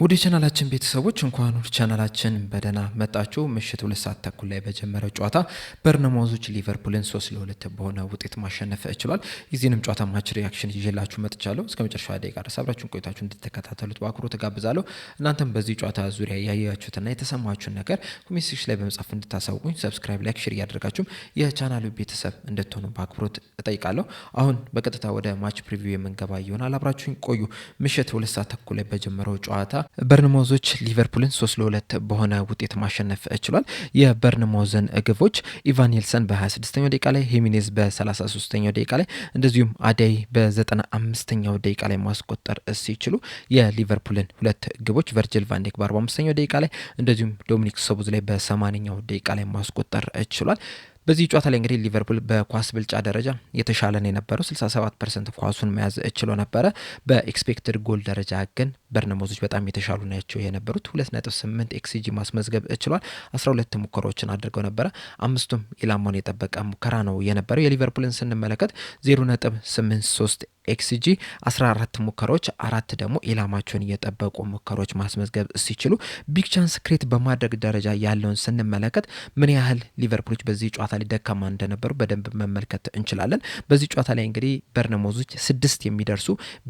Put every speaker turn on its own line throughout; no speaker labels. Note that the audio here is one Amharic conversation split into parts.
ወደ ቻናላችን ቤተሰቦች እንኳን ወደ ቻናላችን በደህና መጣችሁ። ምሽት 2 ሰዓት ተኩል ላይ በጀመረው ጨዋታ በርነማውዞች ሊቨርፑልን 3-2 በሆነ ውጤት ማሸነፍ ችሏል። የዚህንም ጨዋታ ማች ሪያክሽን ይዤላችሁ መጥቻለሁ። እስከ መጨረሻው ደቂቃ ድረስ አብራችሁን ቆይታችሁ እንድትከታተሉት በአክብሮት ተጋብዛለሁ። እናንተም በዚህ ጨዋታ ዙሪያ ያያችሁትና የተሰማችሁን ነገር ኮሜንት ሴክሽን ላይ በመጻፍ እንድታሳውቁኝ፣ ሰብስክራይብ፣ ላይክ፣ ሼር እያደረጋችሁም የቻናሉ ቤተሰብ እንድትሆኑ በአክብሮት እጠይቃለሁ። አሁን በቀጥታ ወደ ማች ፕሪቪው የምንገባ ይሆናል። አብራችሁን ቆዩ። ምሽት 2 ሰዓት ተኩል ላይ በጀመረው ጨዋታ በርነማውዞች ሊቨርፑልን 3-2 በሆነ ውጤት ማሸነፍ ችሏል። የበርነማውዝን ግቦች ኢቫን ኒልሰን በ26ኛው ደቂቃ ላይ፣ ሄሚኔዝ በ33ኛው ደቂቃ ላይ እንደዚሁም አዳይ በ95ኛው ደቂቃ ላይ ማስቆጠር ሲችሉ የሊቨርፑልን ሁለት ግቦች ቨርጅል ቫንዴክ በ45ኛው ደቂቃ ላይ እንደዚሁም ዶሚኒክ ሶቦዝ ላይ በ80ኛው ደቂቃ ላይ ማስቆጠር ችሏል። በዚህ ጨዋታ ላይ እንግዲህ ሊቨርፑል በኳስ ብልጫ ደረጃ የተሻለ ነው የነበረው። 67% ኳሱን መያዝ ችሎ ነበረ። በኤክስፔክትድ ጎል ደረጃ ግን በርነማውዞች በጣም የተሻሉ ናቸው የነበሩት። 2.8 ኤክስጂ ማስመዝገብ ችሏል። 12 ሙከራዎችን አድርገው ነበረ። አምስቱም ኢላማውን የጠበቀ ሙከራ ነው የነበረው። የሊቨርፑልን ስንመለከት 0.83 ኤክስጂ 14 ሙከራዎች፣ 4 ደግሞ ኢላማቸውን የጠበቁ ሙከራዎች ማስመዝገብ ሲችሉ ቢግ ቻንስ ክሬት በማድረግ ደረጃ ያለውን ስንመለከት ምን ያህል ሊቨርፑሎች በዚህ ጨዋታ ላይ ደካማ እንደነበሩ በደንብ መመልከት እንችላለን። በዚህ ጨዋታ ላይ እንግዲህ በርነማውዞች 6 የሚደርሱ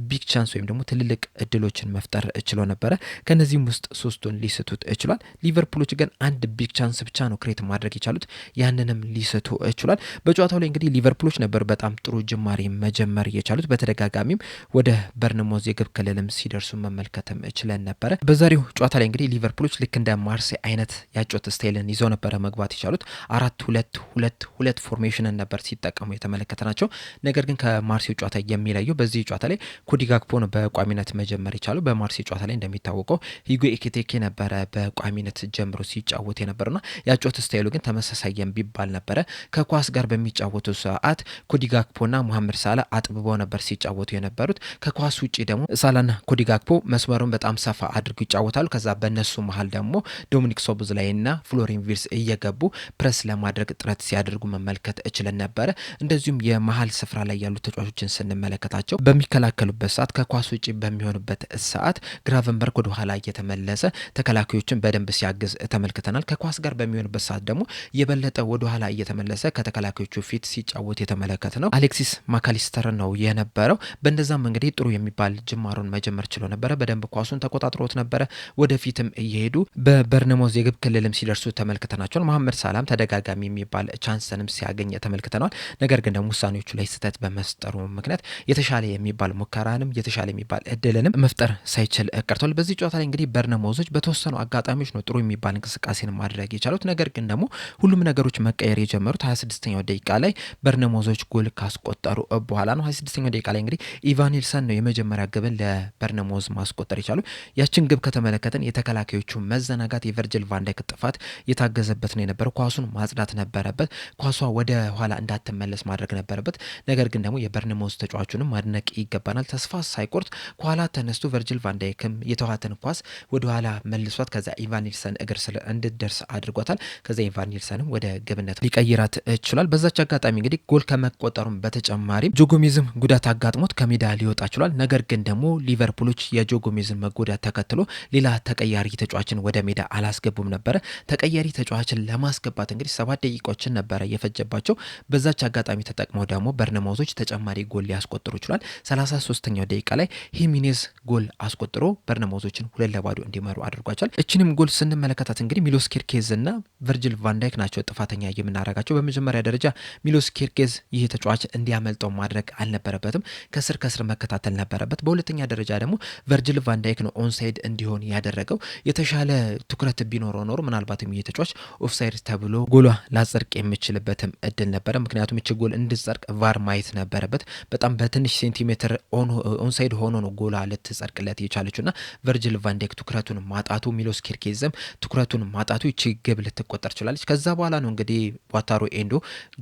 ቢግ ቻንስ ወይም ደግሞ ትልልቅ እድሎችን መፍጠር ችሎ ነበረ። ከነዚህም ውስጥ 3ቱን ሊስቱት ችሏል። ሊቨርፑሎች ግን አንድ ቢግ ቻንስ ብቻ ነው ክሬት ማድረግ የቻሉት፣ ያንንም ሊስቱ ችሏል። በጨዋታው ላይ እንግዲህ ሊቨርፑሎች ነበር በጣም ጥሩ ጅማሬ መጀመር የቻሉት። በተደጋጋሚም ወደ በርነማውዝ የግብ ክልልም ሲደርሱ መመልከትም ችለን ነበረ። በዛሬው ጨዋታ ላይ እንግዲህ ሊቨርፑሎች ልክ እንደ ማርሴይ አይነት ያጮት ስታይልን ይዘው ነበረ መግባት የቻሉት። 4-2-2-2 ፎርሜሽንን ነበር ሲጠቀሙ የተመለከትናቸው። ነገር ግን ከማርሴይ ጨዋታ የሚለየው በዚህ ጨዋታ ላይ ኮዲ ጋክፖ ነው በቋሚነት መጀመር የቻለው። በማርሴይ ጨዋታ ላይ እንደሚታወቀው ሂጎ ኤኪቲኬ ነበረ በቋሚነት ጀምሮ ሲጫወት የነበረና ያጮት ስታይሉ ግን ተመሳሳይ የሚባል ነበረ። ከኳስ ጋር በሚጫወቱ ሰዓት ኮዲ ጋክፖና መሐመድ ሳላ አጥብበው ነበር ሲጫወቱ የነበሩት። ከኳስ ውጪ ደግሞ ሳላና ኮዲ ጋክፖ መስመሩን በጣም ሰፋ አድርገው ይጫወታሉ። ከዛ በእነሱ መሀል ደግሞ ዶሚኒክ ሶቦዝ ላይና ፍሎሪን ቪርትዝ እየገቡ ፕረስ ለማድረግ ጥረት ሲያደርጉ መመልከት እችለን ነበረ። እንደዚሁም የመሀል ስፍራ ላይ ያሉ ተጫዋቾችን ስንመለከታቸው በሚከላከሉበት ሰዓት ከኳስ ውጪ በሚሆኑበት ሰዓት ግራቨንበርግ ወደ ኋላ እየተመለሰ ተከላካዮችን በደንብ ሲያግዝ ተመልክተናል። ከኳስ ጋር በሚሆንበት ሰዓት ደግሞ የበለጠ ወደ ኋላ እየተመለሰ ከተከላካዮቹ ፊት ሲጫወት የተመለከት ነው አሌክሲስ ማካሊስተር ነው የነበረው። በእንደዛም እንግዲህ ጥሩ የሚባል ጅማሮን መጀመር ችሎ ነበረ። በደንብ ኳሱን ተቆጣጥሮት ነበረ። ወደፊትም እየሄዱ በበርነማውዝ የግብ ክልልም ሲደርሱ ተመልክተናቸዋል። መሐመድ ሳላም ተደጋጋሚ የሚባል ቻንስንም ሲያገኝ ተመልክተናል። ነገር ግን ደግሞ ውሳኔዎቹ ላይ ስህተት በመስጠሩ ምክንያት የተሻለ የሚባል ሙከራንም የተሻለ የሚባል እድልንም መፍጠር ሳይችል ቀርቷል። በዚህ ጨዋታ ላይ እንግዲህ በርነማውዞች በተወሰኑ አጋጣሚዎች ነው ጥሩ የሚባል እንቅስቃሴን ማድረግ የቻሉት። ነገር ግን ደግሞ ሁሉም ነገሮች መቀየር የጀመሩት 26ኛው ደቂቃ ላይ በርነማውዞች ጎል ካስቆጠሩ በኋላ ነው። 26ኛው ደቂቃ ላይ እንግዲህ ኢቫን ኒልሰን ነው የመጀመሪያ ግብን ለበርነማውዝ ማስቆጠር የቻሉ። ያችን ግብ ከተመለከተን የተከላካዮቹ መዘናጋት፣ የቨርጅል ቫንዳይክ ጥፋት የታገዘበት ነው የነበረው። ኳሱን ማጽዳት ነበረበት። ኳሷ ወደ ኋላ እንዳትመለስ ማድረግ ነበረበት። ነገር ግን ደግሞ የበርነማውዝ ተጫዋቹንም ማድነቅ ይገባናል። ተስፋ ሳይቆርጥ ከኋላ ተነስቶ ቨርጅል ቫንዳይክም የተዋትን ኳስ ወደ ኋላ መልሷት ከዛ ኢቫን ኒልሰን እግር ስለ እንድትደርስ አድርጓታል። ከዛ ኢቫን ኒልሰንም ወደ ግብነት ሊቀይራት ችሏል። በዛች አጋጣሚ እንግዲህ ጎል ከመቆጠሩም በተጨማሪም ጆጎሜዝም ጉዳት አጋጥሞት ከሜዳ ሊወጣ ችሏል። ነገር ግን ደግሞ ሊቨርፑሎች የጆጎሜዝን መጎዳት ተከትሎ ሌላ ተቀያሪ ተጫዋችን ወደ ሜዳ አላስገቡም ነበረ። ተቀያሪ ተጫዋችን ለማስገባት እንግዲህ 7 ደቂቃዎችን ነበረ የፈጀባቸው። በዛች አጋጣሚ ተጠቅመው ደግሞ በርነማውዞች ተጨማሪ ጎል ሊያስቆጥሩ ችሏል። 33ኛው ደቂቃ ላይ ሂሚኔዝ ጎል አስቆጥሮ በርነማውዞችን 2-0 እንዲመሩ አድርጓቸዋል። እችንም ጎል ስንመለከታት እንግዲህ ሚሎስ ኪርኬዝ እና ቨርጅል ቫንዳይክ ናቸው ጥፋተኛ የምናረጋቸው። በመጀመሪያ ደረጃ ሚሎስ ኪርኬዝ ይህ ተጫዋች እንዲያመልጠው ማድረግ አልነበረበትም። ከስር መከታተል ነበረበት። በሁለተኛ ደረጃ ደግሞ ቨርጅል ቫንዳይክ ነው ኦንሳይድ እንዲሆን ያደረገው። የተሻለ ትኩረት ቢኖረው ኖሮ ምናልባትም ይህ ተጫዋች ኦፍሳይድ ተብሎ ጎሏ ላጸድቅ የሚችልበትም እድል ነበረ። ምክንያቱም እቺ ጎል እንድጸድቅ ቫር ማየት ነበረበት። በጣም በትንሽ ሴንቲሜትር ኦንሳይድ ሆኖ ነው ጎሏ ልትጸድቅለት የቻለችውና ቨርጅል ቫንዳይክ ትኩረቱን ማጣቱ፣ ሚሎስ ኪርኬዝም ትኩረቱን ማጣቱ ይቺ ግብ ልትቆጠር ችላለች። ከዛ በኋላ ነው እንግዲህ ዋታሮ ኤንዶ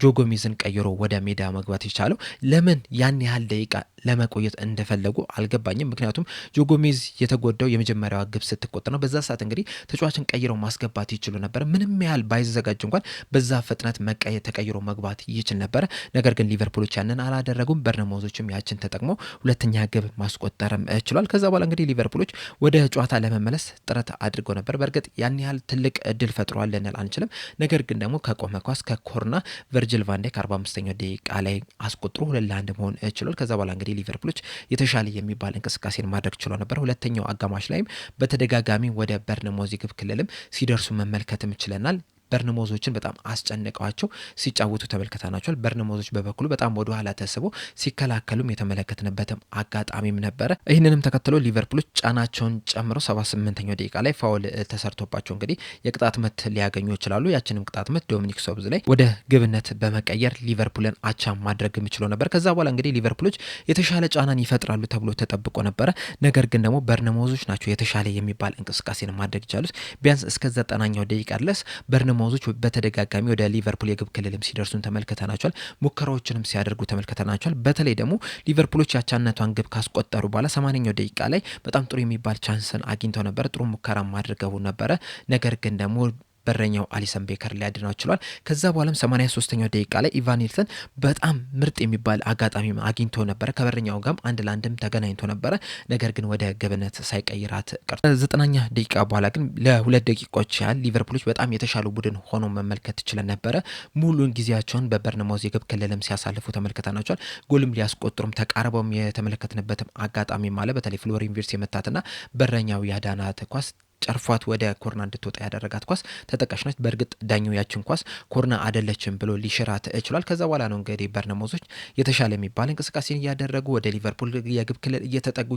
ጆጎሜዝን ቀይሮ ወደ ሜዳ መግባት የቻለው። ለምን ያን ያህል ደቂቃ ለመቆየት እንደፈለጉ አልገባኝም። ምክንያቱም ጆጎሜዝ የተጎዳው የመጀመሪያዋ ግብ ስትቆጠር ነው። በዛ ሰዓት እንግዲህ ተጫዋችን ቀይረው ማስገባት ይችሉ ነበር። ምንም ያህል ባይዘጋጅ እንኳን በዛ ፍጥነት በፍጥነት ተቀይሮ መግባት ይችል ነበር። ነገር ግን ሊቨርፑሎች ያንን አላደረጉም። በርነማውዞችም ያችን ተጠቅሞ ሁለተኛ ግብ ማስቆጠርም ችሏል። ከዛ በኋላ እንግዲህ ሊቨርፑሎች ወደ ጨዋታ ለመመለስ ጥረት አድርገው ነበር። በእርግጥ ያን ያህል ትልቅ እድል ፈጥሯል ልንል አንችልም። ነገር ግን ደግሞ ከቆመ ኳስ ከኮርና ቨርጅል ቫን ዳይክ 45ኛው ደቂቃ ላይ አስቆጥሮ 2-1 መሆን ችሏል። ከዛ በኋላ እንግዲህ ሊቨርፑሎች የተሻለ የሚባል እንቅስቃሴን ማድረግ ችሎ ነበር። ሁለተኛው አጋማሽ ላይም በተደጋጋሚ ወደ በርነማውዝ ግብ ክልልም ሲደርሱ መመልከትም ችለናል። በርነማውዞችን በጣም አስጨንቀዋቸው ሲጫወቱ ተመልክተናቸዋል። በርነማውዞች በበኩሉ በጣም ወደ ኋላ ተስበው ሲከላከሉም የተመለከትንበትም አጋጣሚም ነበረ። ይህንንም ተከትሎ ሊቨርፑሎች ጫናቸውን ጨምረው 78ኛው ደቂቃ ላይ ፋውል ተሰርቶባቸው እንግዲህ የቅጣት ምት ሊያገኙ ይችላሉ። ያችንም ቅጣት ምት ዶሚኒክ ሶብዝ ላይ ወደ ግብነት በመቀየር ሊቨርፑልን አቻ ማድረግ የሚችሉ ነበር። ከዛ በኋላ እንግዲህ ሊቨርፑሎች የተሻለ ጫናን ይፈጥራሉ ተብሎ ተጠብቆ ነበረ። ነገር ግን ደግሞ በርነማውዞች ናቸው የተሻለ የሚባል እንቅስቃሴን ማድረግ ይቻሉት። ቢያንስ እስከ 90ኛው ደቂቃ ድረስ በርነማውዞች በተደጋጋሚ ወደ ሊቨርፑል የግብ ክልልም ሲደርሱን ተመልክተናቸዋል። ሙከራዎችንም ሲያደርጉ ተመልክተናቸዋል። በተለይ ደግሞ ሊቨርፑሎች ያቻነቷን ግብ ካስቆጠሩ በኋላ 80ኛው ደቂቃ ላይ በጣም ጥሩ የሚባል ቻንስን አግኝተው ነበር። ጥሩ ሙከራ ማድረገው ነበረ። ነገር ግን ደግሞ በረኛው አሊሰን ቤከር ሊያድነው ችሏል። ከዛ በኋላም 83ኛው ደቂቃ ላይ ኢቫን ኒልሰን በጣም ምርጥ የሚባል አጋጣሚ አግኝቶ ነበረ። ከበረኛው ጋርም 1-1 ተገናኝቶ ነበረ። ነገር ግን ወደ ግብነት ሳይቀይራት ቀርቶ 90ኛ ደቂቃ በኋላ ግን ለ2 ደቂቃዎች ያህል ሊቨርፑሎች በጣም የተሻሉ ቡድን ሆኖ መመልከት ችለን ነበረ። ሙሉን ጊዜያቸውን በበርነማውዝ የግብ ክልልም ሲያሳልፉ ተመልክተናቸዋል። ጎልም ሊያስቆጥሩም ተቃርበውም የተመለከትንበትም አጋጣሚ ማለ በተለይ ፍሎሪን ቪርትዝ የመታትና በረኛው ያዳናት ኳስ ጨርፏት ወደ ኮርና እንድትወጣ ያደረጋት ኳስ ተጠቃሽ ነች። በእርግጥ ዳኛው ያችን ኳስ ኮርና አይደለችም ብሎ ሊሽራት ችሏል። ከዛ በኋላ ነው እንግዲህ በርነማውዞች የተሻለ የሚባል እንቅስቃሴን እያደረጉ ወደ ሊቨርፑል የግብ ክልል እየተጠጉ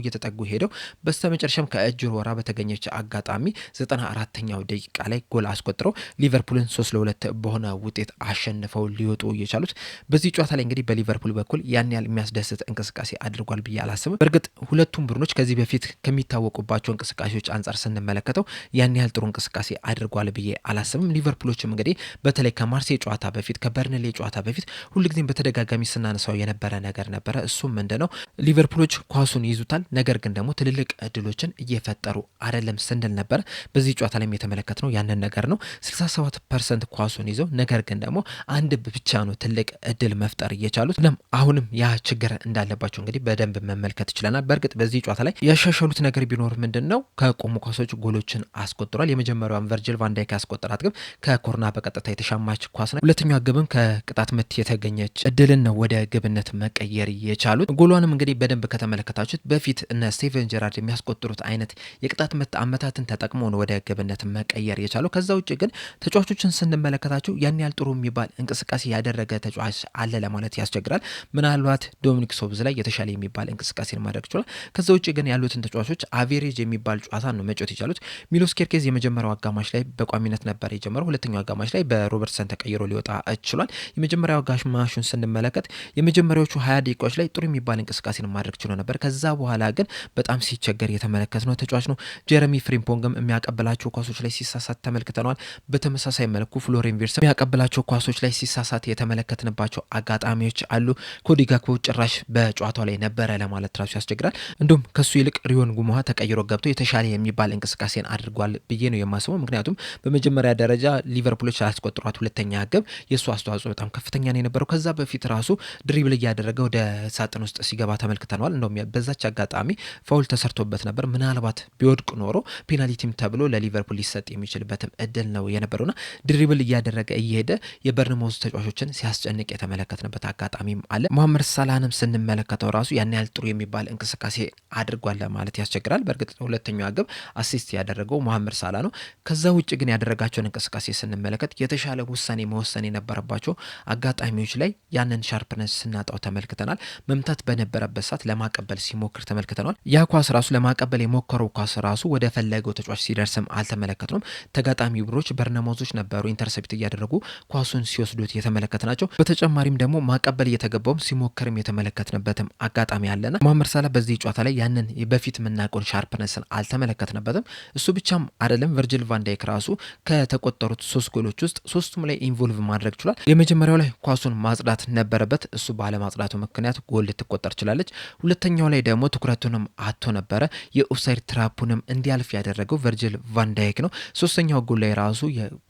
ሄደው በስተመጨረሻም ከእጅ ወራ በተገኘች አጋጣሚ 94ኛው ደቂቃ ላይ ጎል አስቆጥረው ሊቨርፑልን 3-2 በሆነ ውጤት አሸንፈው ሊወጡ የቻሉት። በዚህ ጨዋታ ላይ እንግዲህ በሊቨርፑል በኩል ያን ያህል የሚያስደስት እንቅስቃሴ አድርጓል ብዬ አላስብም። በእርግጥ ሁለቱም ቡድኖች ከዚህ በፊት ከሚታወቁባቸው እንቅስቃሴዎች አንጻር ስንመለከት ያን ያህል ጥሩ እንቅስቃሴ አድርጓል ብዬ አላስብም። ሊቨርፑሎችም እንግዲህ በተለይ ከማርሴይ ጨዋታ በፊት ከበርንሌ ጨዋታ በፊት ሁልጊዜም በተደጋጋሚ ስናነሳው የነበረ ነገር ነበረ። እሱም ምንድነው ሊቨርፑሎች ኳሱን ይዙታል፣ ነገር ግን ደግሞ ትልልቅ እድሎችን እየፈጠሩ አይደለም ስንል ነበር። በዚህ ጨዋታ ላይ የተመለከትነው ያንን ነገር ነው። 67% ኳሱን ይዘው ነገር ግን ደግሞ አንድ ብቻ ነው ትልቅ እድል መፍጠር እየቻሉት። አሁንም ያ ችግር እንዳለባቸው እንግዲህ በደንብ መመልከት ይችላል። በእርግጥ በዚህ ጨዋታ ላይ ያሻሻሉት ነገር ቢኖር ምንድነው ከቆሙ ኳሶች ጎሎችን አስቆጥሯል። የመጀመሪያውን ቨርጅል ቫን ዳይክ ያስቆጠራት ግብ ከኮርና በቀጥታ የተሻማች ኳስ ነው። ሁለተኛዋ ግብም ከቅጣት ምት የተገኘች እድልን ነው ወደ ግብነት መቀየር የቻሉት። ጎሏንም እንግዲህ በደንብ ከተመለከታችሁት በፊት እነ ስቴቨን ጀራርድ የሚያስቆጥሩት አይነት የቅጣት ምት አመታትን ተጠቅሞ ነው ወደ ግብነት መቀየር የቻለው። ከዛ ውጭ ግን ተጫዋቾችን ስንመለከታቸው ያን ያህል ጥሩ የሚባል እንቅስቃሴ ያደረገ ተጫዋች አለ ለማለት ያስቸግራል። ምናልባት ዶሚኒክ ሶብዝ ላይ የተሻለ የሚባል እንቅስቃሴን ማድረግ ችሏል። ከዛ ውጭ ግን ያሉትን ተጫዋቾች አቬሬጅ የሚባል ጨዋታ ነው መጫወት የቻሉት። ሚሎስ ኬርኬዝ የመጀመሪያው አጋማሽ ላይ በቋሚነት ነበር የጀመረው። ሁለተኛው አጋማሽ ላይ በሮበርትሰን ተቀይሮ ሊወጣ ችሏል። የመጀመሪያው አጋማሹን ስንመለከት የመጀመሪያዎቹ 20 ደቂቃዎች ላይ ጥሩ የሚባል እንቅስቃሴን ማድረግ ችሎ ነበር። ከዛ በኋላ ግን በጣም ሲቸገር የተመለከትነው ተጫዋች ነው። ጀረሚ ፍሪምፖንግም የሚያቀብላቸው ኳሶች ላይ ሲሳሳት ተመልክተናል። በተመሳሳይ መልኩ ፍሎሪን ቪርትዝ የሚያቀብላቸው ኳሶች ላይ ሲሳሳት የተመለከትንባቸው አጋጣሚዎች አሉ። ኮዲ ጋክፖ ጭራሽ በጨዋታው ላይ ነበረ ለማለት ራሱ ያስቸግራል። እንዲሁም ከሱ ይልቅ ሪዮን ጉሙሃ ተቀይሮ ገብቶ የተሻለ የሚባል እንቅስቃሴን አድርጓል ብዬ ነው የማስበው። ምክንያቱም በመጀመሪያ ደረጃ ሊቨርፑሎች ያስቆጥሯት ሁለተኛ ግብ የሱ አስተዋጽኦ በጣም ከፍተኛ ነው የነበረው። ከዛ በፊት ራሱ ድሪብል እያደረገ ወደ ሳጥን ውስጥ ሲገባ ተመልክተናል። እንደውም በዛች አጋጣሚ ፋውል ተሰርቶበት ነበር። ምናልባት ቢወድቅ ኖሮ ፔናልቲም ተብሎ ለሊቨርፑል ሊሰጥ የሚችልበትም እድል ነው የነበረውና ድሪብል እያደረገ እየሄደ የበርንማውዝ ተጫዋቾችን ሲያስጨንቅ የተመለከትንበት አጋጣሚም አለ። መሐመድ ሳላህንም ስንመለከተው ራሱ ያን ያህል ጥሩ የሚባል እንቅስቃሴ አድርጓል ማለት ያስቸግራል። በእርግጥ ሁለተኛዋ ግብ አሲስት ያደረገው መሐመድ ሳላህ ነው። ከዛ ውጭ ግን ያደረጋቸውን እንቅስቃሴ ስንመለከት የተሻለ ውሳኔ መወሰን የነበረባቸው አጋጣሚዎች ላይ ያንን ሻርፕነስ ስናጣው ተመልክተናል። መምታት በነበረበት ሰዓት ለማቀበል ሲሞክር ተመልክተናል። ያ ኳስ ራሱ ለማቀበል የሞከረው ኳስ ራሱ ወደ ፈለገው ተጫዋች ሲደርስም አልተመለከትንም። ተጋጣሚ ብሮች በርነማውዞች ነበሩ ኢንተርሴፕት እያደረጉ ኳሱን ሲወስዱት የተመለከትናቸው። በተጨማሪም ደግሞ ማቀበል እየተገባውም ሲሞክርም የተመለከትንበትም አጋጣሚ አለና መሐመድ ሳላህ በዚህ ጨዋታ ላይ ያንን በፊት የምናውቀውን ሻርፕነስን አልተመለከትንበትም። እሱ ብቻም አይደለም ቨርጂል ቫን ዳይክ ራሱ ከተቆጠሩት 3 ጎሎች ውስጥ ሶስቱም ላይ ኢንቮልቭ ማድረግ ችሏል። የመጀመሪያው ላይ ኳሱን ማጽዳት ነበረበት፣ እሱ ባለማጽዳቱ ምክንያት ጎል ልትቆጠር ችላለች። ሁለተኛው ላይ ደግሞ ትኩረቱንም አጥቶ ነበረ፣ የኦፍሳይድ ትራፑንም እንዲያልፍ ያደረገው ቨርጂል ቫን ዳይክ ነው። ሶስተኛው ጎል ላይ ራሱ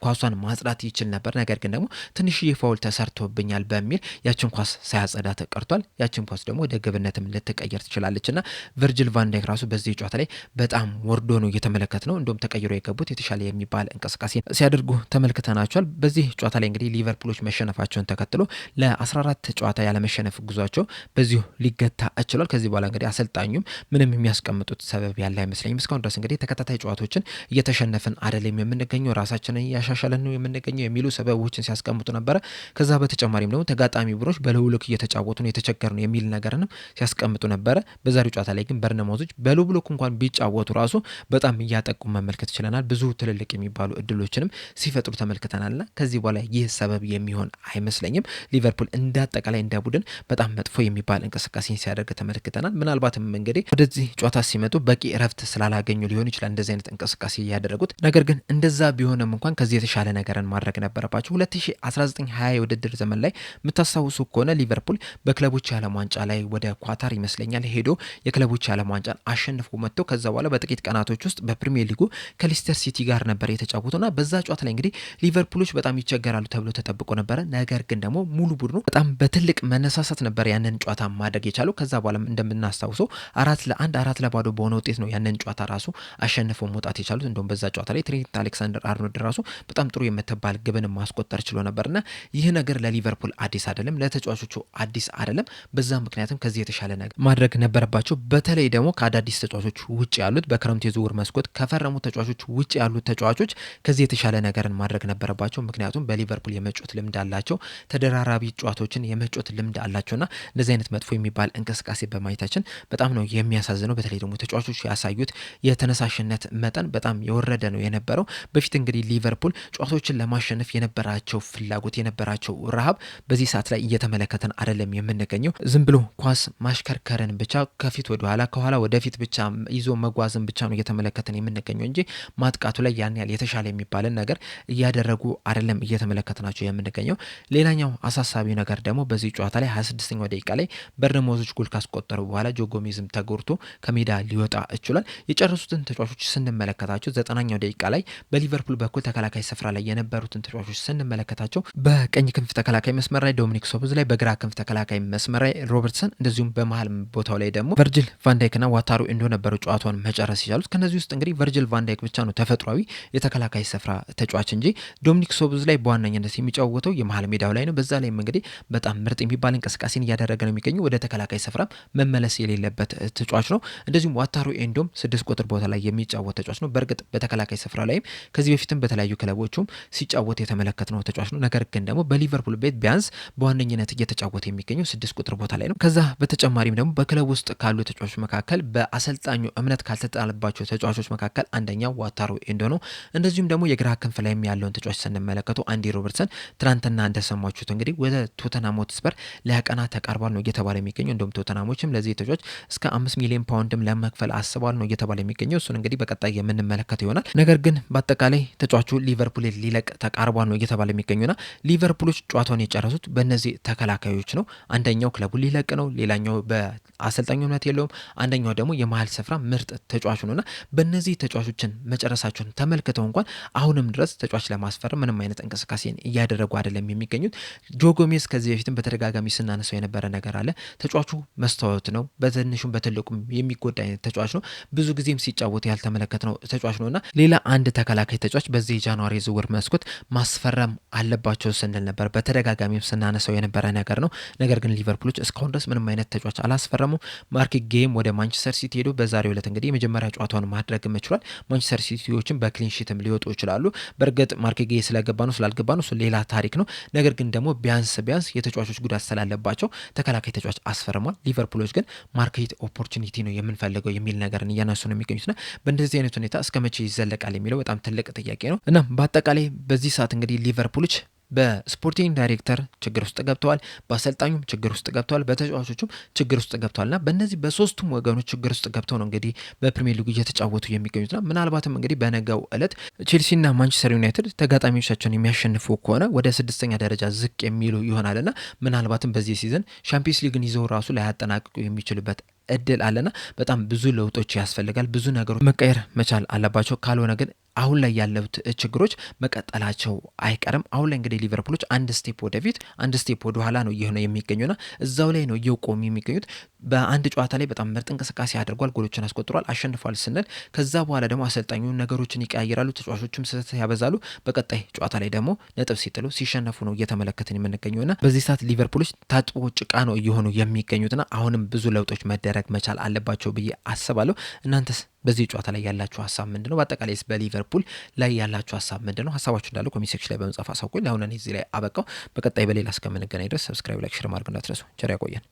ኳሷን ማጽዳት ይችል ነበር፣ ነገር ግን ደግሞ ትንሽዬ ፋውል ተሰርቶብኛል በሚል ያችን ኳስ ሳያጸዳ ተቀርቷል። ያችን ኳስ ደግሞ ወደ ግብነትም ልትቀየር ትችላለች እና ቨርጂል ቫን ዳይክ ራሱ በዚህ ጨዋታ ላይ በጣም ወርዶ ነው እየተመለከት ነው። እንደውም ተቀይሮ የገቡት የተሻለ የሚባል እንቅስቃሴ ሲያደርጉ ተመልክተናቸዋል። በዚህ ጨዋታ ላይ እንግዲህ ሊቨርፑሎች መሸነፋቸውን ተከትሎ ለ14 ጨዋታ ያለመሸነፍ ጉዟቸው በዚሁ ሊገታ ችሏል። ከዚህ በኋላ እንግዲህ አሰልጣኙም ምንም የሚያስቀምጡት ሰበብ ያለ አይመስለኝም። እስካሁን ድረስ እንግዲህ ተከታታይ ጨዋታዎችን እየተሸነፍን አይደለም የምንገኘው፣ ራሳችንን እያሻሻለን ነው የምንገኘው የሚሉ ሰበቦችን ሲያስቀምጡ ነበረ። ከዛ በተጨማሪም ደግሞ ተጋጣሚ ቡድኖች በሎው ብሎክ እየተጫወቱ ነው የተቸገሩ ነው የሚል ነገርንም ሲያስቀምጡ ነበረ። በዛሬው ጨዋታ ላይ ግን በርነማውዞች በሎው ብሎክ እንኳን ቢጫወቱ ራሱ በጣም እያጠቁ መመልከት ችለናል። ብዙ ትልልቅ የሚባሉ እድሎችንም ሲፈጥሩ ተመልክተናልና ከዚህ በኋላ ይህ ሰበብ የሚሆን አይመስለኝም። ሊቨርፑል እንዳጠቃላይ እንደ ቡድን በጣም መጥፎ የሚባል እንቅስቃሴ ሲያደርግ ተመልክተናል። ምናልባትም እንግዲህ ወደዚህ ጨዋታ ሲመጡ በቂ እረፍት ስላላገኙ ሊሆን ይችላል እንደዚህ አይነት እንቅስቃሴ ያደረጉት። ነገር ግን እንደዛ ቢሆንም እንኳን ከዚህ የተሻለ ነገርን ማድረግ ነበረባቸው። 2019-20 የውድድር ዘመን ላይ የምታስታውሱ ከሆነ ሊቨርፑል በክለቦች የዓለም ዋንጫ ላይ ወደ ኳታር ይመስለኛል ሄዶ የክለቦች የዓለም ዋንጫን አሸንፎ መጥቶ ከዛ በኋላ በጥቂት ቀናቶች ውስጥ በፕሪሚየር ሊጉ ከሊስተር ሲቲ ጋር ነበር የተጫወቱና በዛ ጨዋታ ላይ እንግዲህ ሊቨርፑሎች በጣም ይቸገራሉ ተብሎ ተጠብቆ ነበረ። ነገር ግን ደግሞ ሙሉ ቡድኑ በጣም በትልቅ መነሳሳት ነበር ያንን ጨዋታ ማድረግ የቻለው። ከዛ በኋላ እንደምናስታውሰው 4-1 4-0 በሆነ ውጤት ነው ያንን ጨዋታ ራሱ አሸንፈው መውጣት የቻሉት። እንደውም በዛ ጨዋታ ላይ ትሬንት አሌክሳንደር አርኖልድ ራሱ በጣም ጥሩ የምትባል ግብን ማስቆጠር ችሎ ነበርና ይህ ነገር ለሊቨርፑል አዲስ አይደለም፣ ለተጫዋቾቹ አዲስ አይደለም። በዛ ምክንያትም ከዚህ የተሻለ ነገር ማድረግ ነበረባቸው። በተለይ ደግሞ ከአዳዲስ ተጫዋቾች ውጭ ያሉት በክረምት የዝውውር መስኮት ከፈረሙ ተጫዋቾች ውጭ ያሉት ተጫዋቾች ከዚህ የተሻለ ነገርን ማድረግ ነበረባቸው። ምክንያቱም በሊቨርፑል የመጮት ልምድ አላቸው፣ ተደራራቢ ጨዋታዎችን የመጮት ልምድ አላቸውና እንደዚህ አይነት መጥፎ የሚባል እንቅስቃሴ በማየታችን በጣም ነው የሚያሳዝነው። በተለይ ደግሞ ተጫዋቾች ያሳዩት የተነሳሽነት መጠን በጣም የወረደ ነው የነበረው። በፊት እንግዲህ ሊቨርፑል ጨዋታዎችን ለማሸነፍ የነበራቸው ፍላጎት የነበራቸው ረሃብ በዚህ ሰዓት ላይ እየተመለከተን አይደለም የምንገኘው። ዝም ብሎ ኳስ ማሽከርከርን ብቻ ከፊት ወደ ኋላ ከኋላ ወደፊት ብቻ ይዞ መጓዝን ብቻ ነው እየተመለከተን የምንገኘው እንጂ ማጥቃቱ ላይ ያን ያህል የተሻለ የሚባልን ነገር እያደረጉ አይደለም እየተመለከትናቸው የምንገኘው። ሌላኛው አሳሳቢ ነገር ደግሞ በዚህ ጨዋታ ላይ 26ኛው ደቂቃ ላይ በርነማውዞች ጎል ካስቆጠሩ በኋላ ጆ ጎሜዝም ተጎድቶ ከሜዳ ሊወጣ ይችላል። የጨረሱትን ተጫዋቾች ስንመለከታቸው 90ኛው ደቂቃ ላይ በሊቨርፑል በኩል ተከላካይ ስፍራ ላይ የነበሩትን ተጫዋቾች ስንመለከታቸው በቀኝ ክንፍ ተከላካይ መስመር ላይ ዶሚኒክ ሶቦዝ ላይ፣ በግራ ክንፍ ተከላካይ መስመር ላይ ሮበርትሰን፣ እንደዚሁም በመሃል ቦታው ላይ ደግሞ ቨርጂል ቫን ዳይክና ዋታሩ ኤንዶ ነበሩ ጨዋታውን መጨረስ ይቻሉት። ከነዚህ ውስጥ እንግዲህ ቨርጂል ቫን ዳይክ ብቻ ነው ተፈጥሯዊ የተከላካይ ስፍራ ተጫዋች እንጂ ዶሚኒክ ሶቦዝ ላይ በዋነኝነት የሚጫወተው የመሃል ሜዳው ላይ ነው። በዛ ላይም እንግዲህ በጣም ምርጥ የሚባል እንቅስቃሴን እያደረገ ነው የሚገኘው። ወደ ተከላካይ ስፍራ መመለስ የሌለበት ተጫዋች ነው። እንደዚሁም ዋታሩ ኤንዶም 6 ቁጥር ቦታ ላይ የሚጫወት ተጫዋች ነው። በእርግጥ በተከላካይ ስፍራ ላይም ከዚህ በፊትም በተለያዩ ክለቦችም ሲጫወት የተመለከትነው ተጫዋች ነው። ነገር ግን ደግሞ በሊቨርፑል ቤት ቢያንስ በዋነኝነት እየተጫወተ የሚገኘው 6 ቁጥር ቦታ ላይ ነው። ከዛ በተጨማሪም ደግሞ በክለብ ውስጥ ካሉ ተጫዋቾች መካከል በአሰልጣኙ እምነት ካልተጣለባቸው ተጫዋቾች መካከል አንደኛው ዋታሩ ኤንዶ ነው። እንደዚሁም ደግሞ የግራ ክንፍ ላይም ያለውን ተጫዋች ስንመለከተው አንዲ ሮበርትሰን ትናንትና እንደሰማችሁት እንግዲህ ወደ ቶተንሃም ሆትስፐር ሊያቀና ተቃርቧል ነው እየተባለ የሚገኘው። እንደውም ቶተንሃሞችም ለዚህ ተጫዋች እስከ 5 ሚሊዮን ፓውንድም ለመክፈል አስበዋል ነው እየተባለ የሚገኘው። እሱን እንግዲህ በቀጣይ የምንመለከተው ይሆናል። ነገር ግን በአጠቃላይ ተጫዋቹ ሊቨርፑል ሊለቅ ተቃርቧል ነው እየተባለ የሚገኙና ሊቨርፑሎች ጨዋታውን የጨረሱት በእነዚህ ተከላካዮች ነው። አንደኛው ክለቡ ሊለቅ ነው፣ ሌላኛው በአሰልጣኙ እምነት የለውም፣ አንደኛው ደግሞ የመሀል ስፍራ ምርጥ ተጫዋቹ ነውና በእነዚህ ተጫዋቾችን መጨረሳቸውን ተመልክተው እንኳን አሁንም ድረስ ተጫዋች ለማስፈረም ምንም አይነት እንቅስቃሴን እያደረጉ አይደለም የሚገኙት። ጆ ጎሜዝ ከዚህ በፊትም በተደጋጋሚ ስናነሳው የነበረ ነገር አለ። ተጫዋቹ መስታወት ነው፣ በትንሹም በትልቁም የሚጎዳ አይነት ተጫዋች ነው። ብዙ ጊዜም ሲጫወት ያልተመለከትነው ተጫዋች ነውና ሌላ አንድ ተከላካይ ተጫዋች በዚህ ጃንዋሪ ዝውውር መስኮት ማስፈረም አለባቸው ስንል ነበር፣ በተደጋጋሚም ስናነሳው የነበረ ነገር ነው። ነገር ግን ሊቨርፑሎች እስካሁን ድረስ ምንም አይነት ተጫዋች አላስፈረሙ። ማርክ ጌም ወደ ማንቸስተር ሲቲ ሄዶ በዛሬው ዕለት እንግዲህ የመጀመሪያ ጨዋታውን ማድረግ ይችላል። ማንቸስተር ሲቲዎችም በክሊንሺትም ሊወጡ ይችላሉ። በእርግጥ ማርክ ጌ ስለገባ ነው ስላልገባ ነው እሱ ሌላ ታሪክ ነው። ነገር ግን ደግሞ ቢያንስ የተጫዋቾች ጉዳት ስላለባቸው ተከላካይ ተጫዋች አስፈርሟል። ሊቨርፑሎች ግን ማርኬት ኦፖርቹኒቲ ነው የምንፈልገው የሚል ነገርን እያነሱ ነው የሚገኙትና በእንደዚህ አይነት ሁኔታ እስከ መቼ ይዘለቃል የሚለው በጣም ትልቅ ጥያቄ ነው እና በአጠቃላይ በዚህ ሰዓት እንግዲህ ሊቨርፑሎች በስፖርቲንግ ዳይሬክተር ችግር ውስጥ ገብተዋል፣ በአሰልጣኙም ችግር ውስጥ ገብተዋል፣ በተጫዋቾቹም ችግር ውስጥ ገብተዋልና በእነዚህ በሶስቱም ወገኖች ችግር ውስጥ ገብተው ነው እንግዲህ በፕሪሚየር ሊጉ እየተጫወቱ የሚገኙትና ምናልባትም እንግዲህ በነገው ዕለት ቼልሲና ማንቸስተር ዩናይትድ ተጋጣሚዎቻቸውን የሚያሸንፉ ከሆነ ወደ 6ኛ ደረጃ ዝቅ የሚሉ ይሆናልና ምናልባትም በዚህ ሲዝን ሻምፒየንስ ሊግን ይዘው ራሱ ላያጠናቅቁ የሚችሉበት እድል አለና በጣም ብዙ ለውጦች ያስፈልጋል። ብዙ ነገሮች መቀየር መቻል አለባቸው። ካልሆነ ግን አሁን ላይ ያሉት ችግሮች መቀጠላቸው አይቀርም። አሁን ላይ እንግዲህ ሊቨርፑሎች አንድ ስቴፕ ወደፊት አንድ ስቴፕ ወደ ኋላ ነው እየሆነ የሚገኙና እዛው ላይ ነው እየቆሙ የሚገኙት። በአንድ ጨዋታ ላይ በጣም ምርጥ እንቅስቃሴ አድርጓል፣ ጎሎችን አስቆጥሯል፣ አሸንፏል ስንል ከዛ በኋላ ደግሞ አሰልጣኙ ነገሮችን ይቀያይራሉ፣ ተጫዋቾችም ስህተት ያበዛሉ። በቀጣይ ጨዋታ ላይ ደግሞ ነጥብ ሲጥሉ ሲሸነፉ ነው እየተመለከትን የምንገኘውና በዚህ ሰዓት ሊቨርፑሎች ታጥቦ ጭቃ ነው እየሆኑ የሚገኙትና አሁንም ብዙ ለውጦች መደረግ መቻል አለባቸው ብዬ አስባለሁ። እናንተስ በዚህ ጨዋታ ላይ ያላችሁ ሀሳብ ምንድን ነው? በአጠቃላይ በሊቨርፑል ላይ ያላችሁ ሀሳብ ምንድን ነው? ሀሳባችሁ እንዳለ ኮሜንት ሴክሽን ላይ በመጻፍ አሳውቁኝ። ለአሁን እኔ እዚህ ላይ አበቃው። በቀጣይ በሌላ እስከምንገናኝ ድረስ ሰብስክራይብ፣ ላይክ፣ ሼር ማድረግ እንዳትረሱ። ቸር ያቆየን።